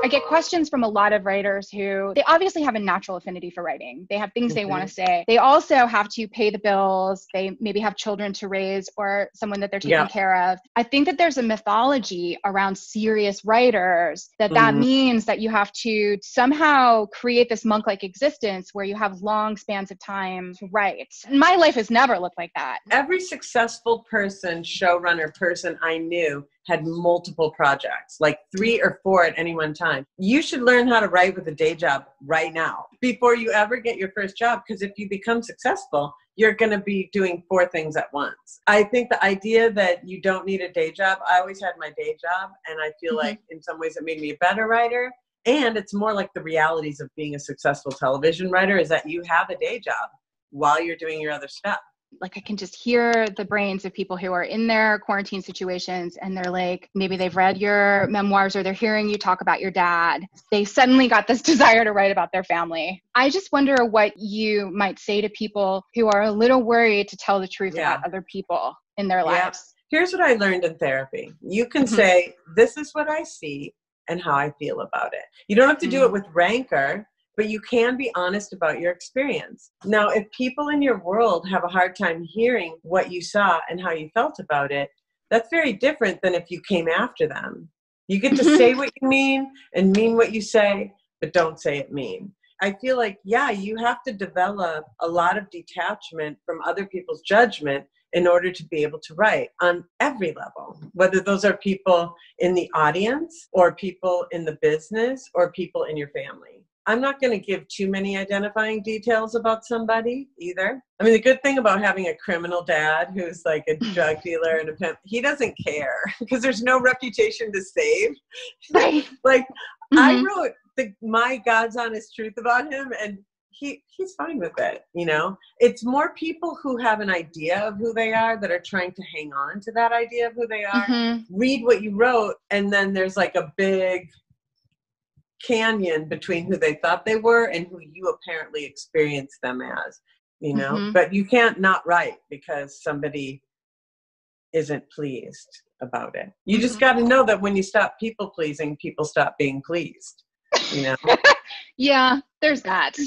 I get questions from a lot of writers who, they obviously have a natural affinity for writing. They have things they want to say. They also have to pay the bills. They maybe have children to raise or someone that they're taking care of. I think that there's a mythology around serious writers that means that you have to somehow create this monk-like existence where you have long spans of time to write. My life has never looked like that. Every successful person, showrunner person I knew had multiple projects, like 3 or 4 at any one time. You should learn how to write with a day job right now before you ever get your first job, because if you become successful, you're going to be doing 4 things at once. I think the idea that you don't need a day job, I always had my day job, and I feel like in some ways it made me a better writer. And it's more like the realities of being a successful television writer is that you have a day job while you're doing your other stuff. Like I can just hear the brains of people who are in their quarantine situations and they're like, maybe they've read your memoirs or they're hearing you talk about your dad. They suddenly got this desire to write about their family. I just wonder what you might say to people who are a little worried to tell the truth about other people in their lives. Here's what I learned in therapy. You can say, this is what I see and how I feel about it. You don't have to do it with rancor, but you can be honest about your experience. Now, if people in your world have a hard time hearing what you saw and how you felt about it, that's very different than if you came after them. You get to say what you mean and mean what you say, but don't say it mean. I feel like, you have to develop a lot of detachment from other people's judgment in order to be able to write on every level, whether those are people in the audience or people in the business or people in your family. I'm not going to give too many identifying details about somebody either. I mean, the good thing about having a criminal dad who's like a drug dealer and a pimp, he doesn't care because there's no reputation to save. Right. Like I wrote my God's honest truth about him and he's fine with it. You know, it's more people who have an idea of who they are that are trying to hang on to that idea of who they are. Read what you wrote. And then there's like a big canyon between who they thought they were and who you apparently experienced them as, you know, but you can't not write because somebody isn't pleased about it. You just got to know that when you stop people pleasing, people stop being pleased, you know? Yeah, there's that.